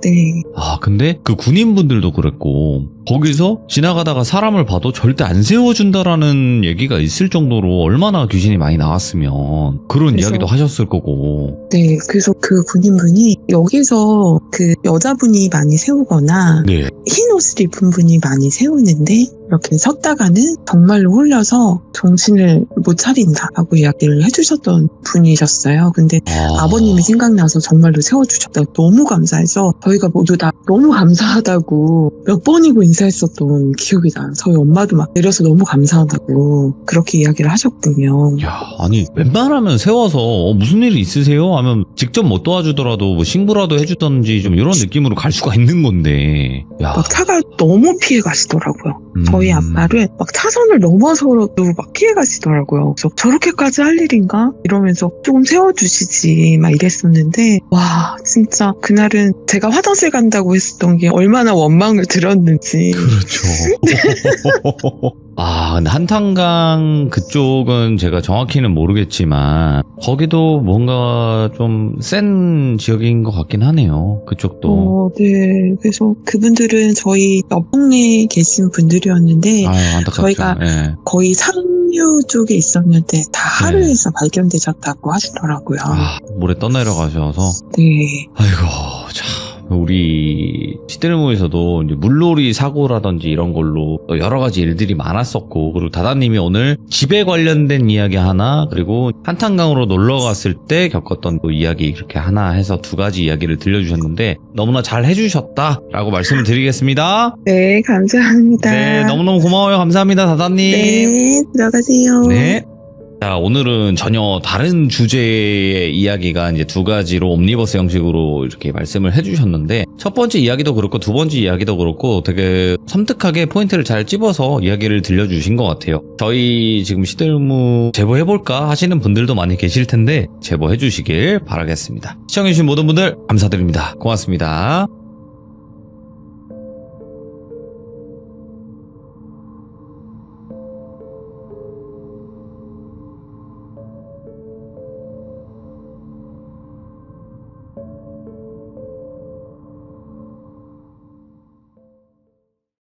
네. 근데 그 군인분들도 그랬고 거기서 지나가다가 사람을 봐도 절대 안 세워준다라는 얘기가 있을 정도로 얼마나 귀신이 많이 나왔으면 그런 그래서- 이야기도 하셨을 거고. 네, 그래서 그 군인분이 여기서 그 여자분이 많이 세우거나 네. 흰 옷을 입은 분이 많이 세우는데 이렇게 섰다가는 정말로 홀려서 정신을 못 차린다라고 이야기를 해주셨던 분이셨어요. 근데 아버님이 생각나서 정말로 세워주셨다. 너무 감사해서 저희가 모두 다 너무 감사하다고 몇 번이고 인사했었던 기억이 나요. 저희 엄마도 막 내려서 너무 감사하다고 그렇게 이야기를 하셨군요. 야, 아니 웬만하면 세워서 무슨 일이 있으세요? 하면 직접 못 도와주더라도 뭐 신고라도 해주던지 좀 이런 느낌으로 갈 수가 있는 건데. 야. 막 차가 너무 피해 가시더라고요. 저희 아빠를 막 차선을 넘어서도 막 피해 가시더라고요. 그래서 저렇게까지 할 일인가? 이러면서 조금 세워주시지 막 이랬었는데 와 진짜 그날은 제가 화장실 간다고 했었던 게 얼마나 원망을 들었는지. 그렇죠. 근데 한탄강 그쪽은 제가 정확히는 모르겠지만 거기도 뭔가 좀 센 지역인 것 같긴 하네요. 그쪽도. 네. 그래서 그분들은 저희 옆 동네에 계신 분들이었는데 안타깝죠. 저희가 예. 거의 상류 쪽에 있었는데 다 하루에서 발견되셨다고 하시더라고요. 물에 떠내려가셔서. 네. 아이고, 참. 우리 시들모에서도 이제 물놀이 사고라든지 이런 걸로 여러 가지 일들이 많았었고, 그리고 다다님이 오늘 집에 관련된 이야기 하나, 그리고 한탄강으로 놀러 갔을 때 겪었던 또 이야기 이렇게 하나 해서 두 가지 이야기를 들려주셨는데 너무나 잘 해주셨다라고 말씀을 드리겠습니다. 네, 감사합니다. 네, 너무너무 고마워요. 감사합니다, 다다님. 네, 들어가세요. 네. 자, 오늘은 전혀 다른 주제의 이야기가 이제 두 가지로 옴니버스 형식으로 이렇게 말씀을 해주셨는데, 첫 번째 이야기도 그렇고 두 번째 이야기도 그렇고 되게 섬뜩하게 포인트를 잘 찝어서 이야기를 들려주신 것 같아요. 저희 지금 시들무 제보해볼까 하시는 분들도 많이 계실 텐데 제보해주시길 바라겠습니다. 시청해주신 모든 분들 감사드립니다. 고맙습니다.